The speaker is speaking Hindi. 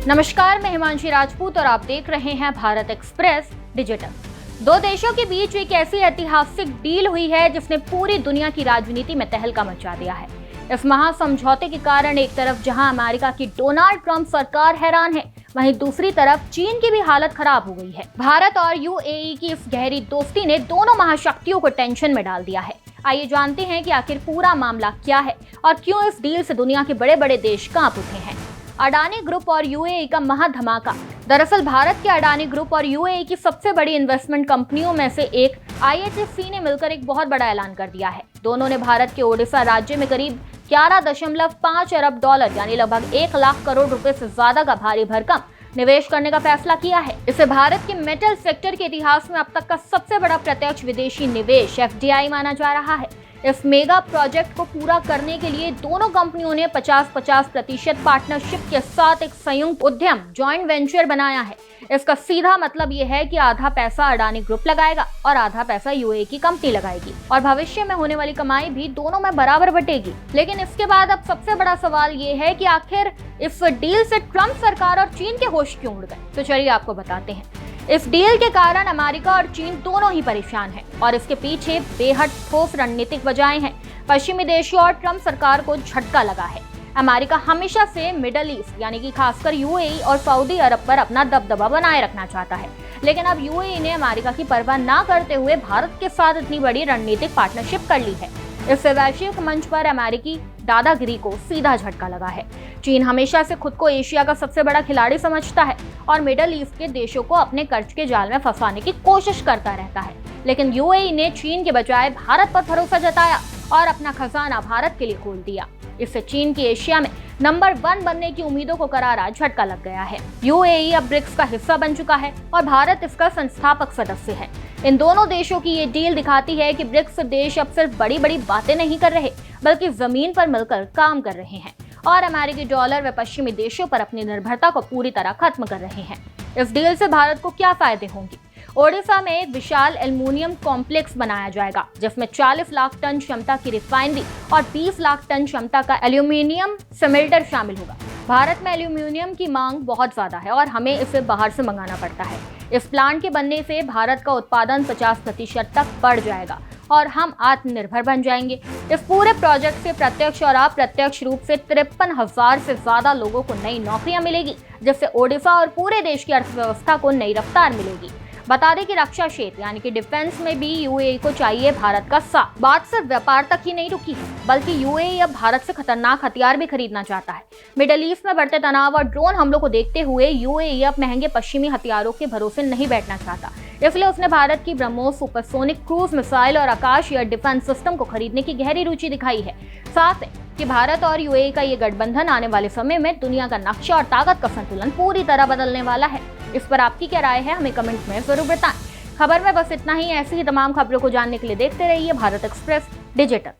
नमस्कार, मैं हिमांशी राजपूत और आप देख रहे हैं भारत एक्सप्रेस डिजिटल। दो देशों के बीच एक ऐसी ऐतिहासिक डील हुई है जिसने पूरी दुनिया की राजनीति में तहलका मचा दिया है। इस महासमझौते के कारण एक तरफ जहां अमेरिका की डोनाल्ड ट्रंप सरकार हैरान है, वहीं दूसरी तरफ चीन की भी हालत खराब हो गई है। भारत और यूएई की इस गहरी दोस्ती ने दोनों महाशक्तियों को टेंशन में डाल दिया है। आइए जानते हैं कि आखिर पूरा मामला क्या है और क्यों इस डील से दुनिया के बड़े बड़े देश कांप उठे हैं। अडानी ग्रुप और यूएई का महाधमाका। दरअसल भारत के अडानी ग्रुप और यूएई की सबसे बड़ी इन्वेस्टमेंट कंपनियों में से एक आईएचसी ने मिलकर एक बहुत बड़ा ऐलान कर दिया है। दोनों ने भारत के ओडिशा राज्य में करीब 11.5 अरब डॉलर यानी लगभग 1 लाख करोड़ रुपए से ज्यादा का भारी भरकम निवेश करने का फैसला किया है। इसे भारत के मेटल सेक्टर के इतिहास में अब तक का सबसे बड़ा प्रत्यक्ष विदेशी निवेश एफडीआई माना जा रहा है। इस मेगा प्रोजेक्ट को पूरा करने के लिए दोनों कंपनियों ने 50-50% पार्टनरशिप के साथ एक संयुक्त उद्यम जॉइंट वेंचर बनाया है। इसका सीधा मतलब यह है कि आधा पैसा अडानी ग्रुप लगाएगा और आधा पैसा यूएई की कंपनी लगाएगी और भविष्य में होने वाली कमाई भी दोनों में बराबर बटेगी। लेकिन इसके बाद अब सबसे बड़ा सवाल ये है कि आखिर इस डील से ट्रंप सरकार और चीन के होश क्यों उड़ गए। तो चलिए आपको बताते हैं। इस डील के कारण अमेरिका और चीन दोनों ही परेशान हैं और इसके पीछे बेहद ठोस रणनीतिक वजहें हैं। पश्चिमी देशों और ट्रंप सरकार को झटका लगा है। अमेरिका हमेशा से मिडल ईस्ट यानी कि खासकर यूएई और सऊदी अरब पर अपना दबदबा बनाए रखना चाहता है, लेकिन अब यूएई ने अमेरिका की परवाह न करते हुए भारत के साथ इतनी बड़ी रणनीतिक पार्टनरशिप कर ली है। इससे वैश्विक मंच पर अमेरिकी दादागिरी को सीधा झटका लगा है। चीन हमेशा से खुद को एशिया का सबसे बड़ा खिलाड़ी समझता है और मिडल ईस्ट के देशों को अपने कर्ज के जाल में फंसाने की कोशिश करता रहता है, लेकिन यूएई ने चीन के बजाय भारत पर भरोसा जताया और अपना खजाना भारत के लिए खोल दिया। इससे चीन की एशिया में नंबर 1 बनने की उम्मीदों को करारा झटका लग गया है। यूएई अब ब्रिक्स का हिस्सा बन चुका है और भारत इसका संस्थापक सदस्य है। इन दोनों देशों की ये डील दिखाती है कि ब्रिक्स देश अब सिर्फ बड़ी बड़ी बातें नहीं कर रहे, बल्कि जमीन पर मिलकर काम कर रहे हैं और अमेरिकी डॉलर व पश्चिमी देशों पर अपनी निर्भरता को पूरी तरह खत्म कर रहे हैं। इस डील से भारत को क्या फायदे होंगे? ओडिशा में एक विशाल एल्युमिनियम कॉम्प्लेक्स बनाया जाएगा जिसमें 40 लाख टन क्षमता की रिफाइनरी और 20 लाख टन क्षमता का एल्यूमिनियम स्मेल्टर शामिल होगा। भारत में एल्यूमिनियम की मांग बहुत ज्यादा है और हमें इसे बाहर से मंगाना पड़ता है। इस प्लांट के बनने से भारत का उत्पादन 50% तक बढ़ जाएगा और हम आत्मनिर्भर बन जाएंगे। इस पूरे प्रोजेक्ट से प्रत्यक्ष और अप्रत्यक्ष रूप से 53,000 से ज्यादा लोगों को नई नौकरियां मिलेगी, जिससे ओडिशा और पूरे देश की अर्थव्यवस्था को नई रफ्तार मिलेगी। बता दें कि रक्षा क्षेत्र यानी कि डिफेंस में भी यूएई को चाहिए भारत का साथ। बात सिर्फ व्यापार तक ही नहीं रुकी है, बल्कि यूएई अब भारत से खतरनाक हथियार भी खरीदना चाहता है। मिडल ईस्ट में बढ़ते तनाव और ड्रोन हमलों को देखते हुए यूएई अब महंगे पश्चिमी हथियारों के भरोसे नहीं बैठना चाहता। इसलिए उसने भारत की ब्रह्मोस सुपरसोनिक क्रूज मिसाइल और आकाश एयर डिफेंस सिस्टम को खरीदने की गहरी रुचि दिखाई है। साथ कि भारत और यूएई का ये गठबंधन आने वाले समय में दुनिया का नक्शा और ताकत का संतुलन पूरी तरह बदलने वाला है। इस पर आपकी क्या राय है, हमें कमेंट में जरूर बताएं। खबर में बस इतना ही। ऐसी ही तमाम खबरों को जानने के लिए देखते रहिए भारत एक्सप्रेस डिजिटल।